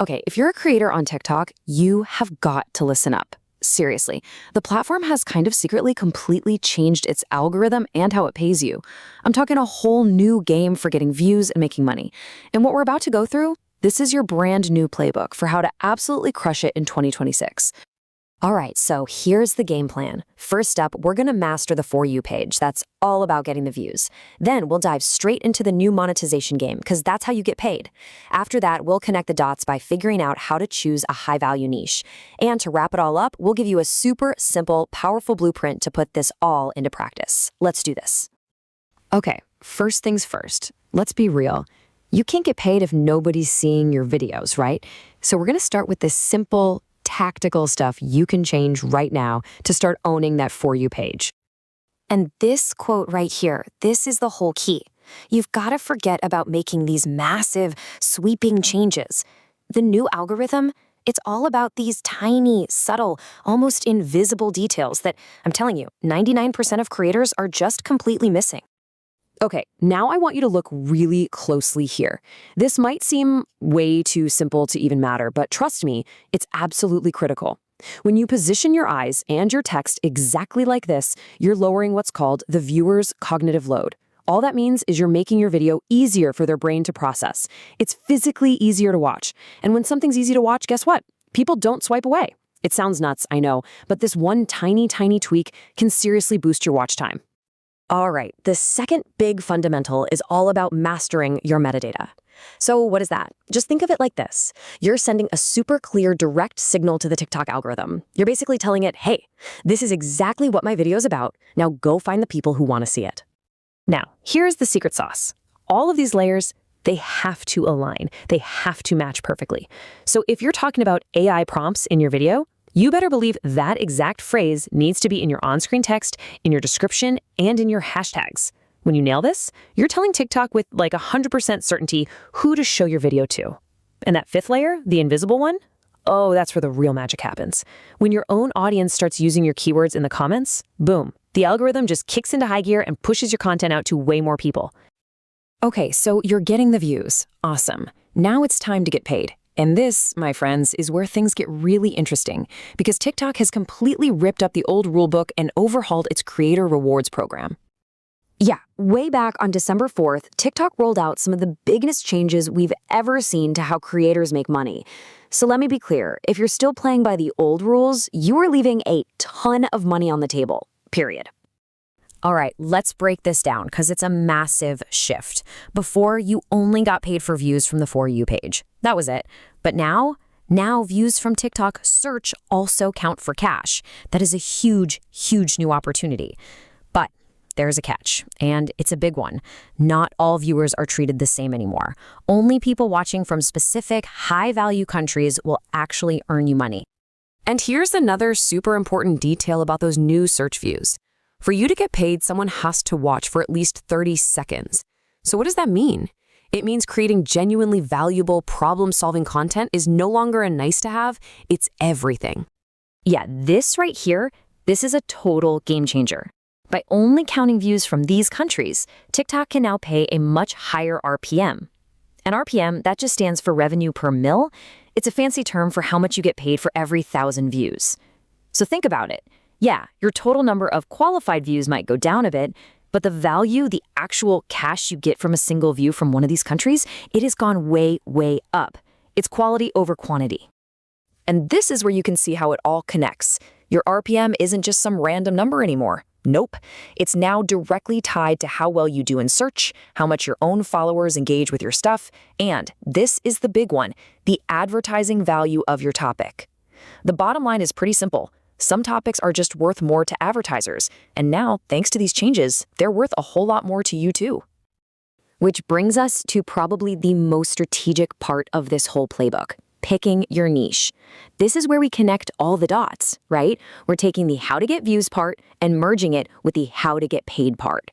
Okay, if you're a creator on TikTok, you have got to listen up. Seriously, the platform has kind of secretly completely changed its algorithm and how it pays you. I'm talking a whole new game for getting views and making money. And what we're about to go through, this is your brand new playbook for how to absolutely crush it in 2026. All right, so here's the game plan. First up, we're going to master the For You page. That's all about getting the views. Then we'll dive straight into the new monetization game, because that's how you get paid. After that, we'll connect the dots by figuring out how to choose a high-value niche. And to wrap it all up, we'll give you a super simple, powerful blueprint to put this all into practice. Let's do this. Okay, first things first. Let's be real. You can't get paid if nobody's seeing your videos, right? So we're going to start with this simple, tactical stuff you can change right now to start owning that For You page. And this quote right here, this is the whole key. You've got to forget about making these massive, sweeping changes. The new algorithm, it's all about these tiny, subtle, almost invisible details that, I'm telling you, 99% of creators are just completely missing. Okay, now I want you to look really closely here. This might seem way too simple to even matter, but trust me, it's absolutely critical. When you position your eyes and your text exactly like this, you're lowering what's called the viewer's cognitive load. All that means is you're making your video easier for their brain to process. It's physically easier to watch. And when something's easy to watch, guess what? People don't swipe away. It sounds nuts, I know, but this one tiny tweak can seriously boost your watch time. All right, the second big fundamental is all about mastering your metadata. So what is that? Just think of it like this. You're sending a super clear, direct signal to the TikTok algorithm. You're basically telling it, hey, this is exactly what my video is about. Now go find the people who want to see it. Now, here's the secret sauce. All of these layers, they have to align. They have to match perfectly. So if you're talking about AI prompts in your video, you better believe that exact phrase needs to be in your on-screen text, in your description, and in your hashtags. When you nail this, you're telling TikTok with like 100% certainty who to show your video to. And that fifth layer, the invisible one, oh, that's where the real magic happens. When your own audience starts using your keywords in the comments, boom, the algorithm just kicks into high gear and pushes your content out to way more people. Okay, so you're getting the views. Awesome. Now it's time to get paid. And this, my friends, is where things get really interesting, because TikTok has completely ripped up the old rulebook and overhauled its creator rewards program. Yeah, way back on December 4th, TikTok rolled out some of the biggest changes we've ever seen to how creators make money. So let me be clear, if you're still playing by the old rules, you are leaving a ton of money on the table, period. All right, let's break this down because it's a massive shift. Before, you only got paid for views from the For You page. That was it. But now views from TikTok search also count for cash. That is a huge new opportunity. But there's a catch, and it's a big one. Not all viewers are treated the same anymore. Only people watching from specific high-value countries will actually earn you money. And here's another super important detail about those new search views. For you to get paid, someone has to watch for at least 30 seconds. So what does that mean? It means creating genuinely valuable, problem-solving content is no longer a nice-to-have, it's everything. Yeah, this right here, this is a total game changer. By only counting views from these countries, TikTok can now pay a much higher RPM. And RPM, that just stands for revenue per mil. It's a fancy term for how much you get paid for every 1,000 views. So think about it. Yeah, your total number of qualified views might go down a bit, but the value, the actual cash you get from a single view from one of these countries, it has gone way up. It's quality over quantity. And this is where you can see how it all connects. Your RPM isn't just some random number anymore. Nope. It's now directly tied to how well you do in search, how much your own followers engage with your stuff, and this is the big one, the advertising value of your topic. The bottom line is pretty simple. Some topics are just worth more to advertisers, and now, thanks to these changes, they're worth a whole lot more to you too. Which brings us to probably the most strategic part of this whole playbook, picking your niche. This is where we connect all the dots, right? We're taking the how to get views part and merging it with the how to get paid part.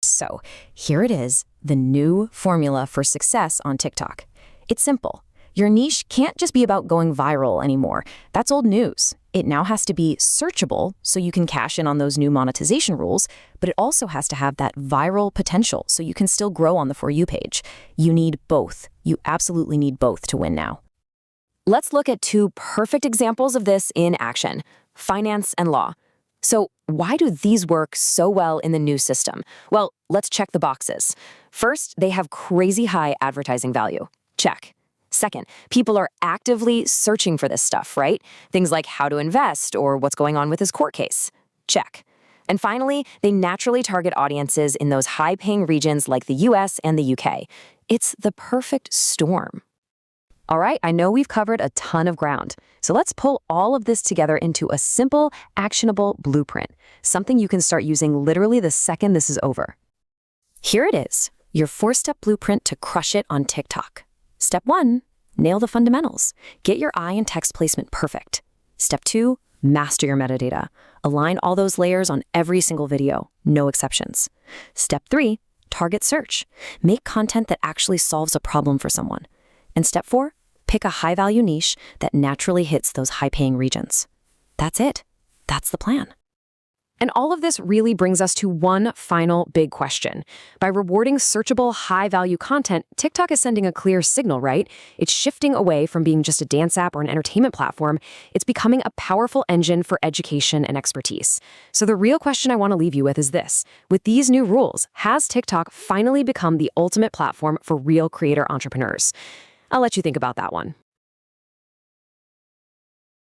So here it is, the new formula for success on TikTok. It's simple. Your niche can't just be about going viral anymore. That's old news. It now has to be searchable so you can cash in on those new monetization rules, but it also has to have that viral potential so you can still grow on the For You page. You need both. You absolutely need both to win now. Let's look at two perfect examples of this in action: finance and law. So, why do these work so well in the new system? Well, let's check the boxes. First, they have crazy high advertising value. Check. Second, people are actively searching for this stuff, right? Things like how to invest or what's going on with his court case. Check. And finally, they naturally target audiences in those high-paying regions like the US and the UK. It's the perfect storm. All right, I know we've covered a ton of ground, so let's pull all of this together into a simple, actionable blueprint, something you can start using literally the second this is over. Here it is, your 4-step blueprint to crush it on TikTok. Step 1, nail the fundamentals. Get your eye and text placement perfect. Step 2, master your metadata. Align all those layers on every single video, no exceptions. Step 3, target search. Make content that actually solves a problem for someone. And step 4, pick a high-value niche that naturally hits those high-paying regions. That's it. That's the plan. And all of this really brings us to one final big question. By rewarding searchable, high-value content, TikTok is sending a clear signal, right? It's shifting away from being just a dance app or an entertainment platform. It's becoming a powerful engine for education and expertise. So the real question I want to leave you with is this. With these new rules, has TikTok finally become the ultimate platform for real creator entrepreneurs? I'll let you think about that one.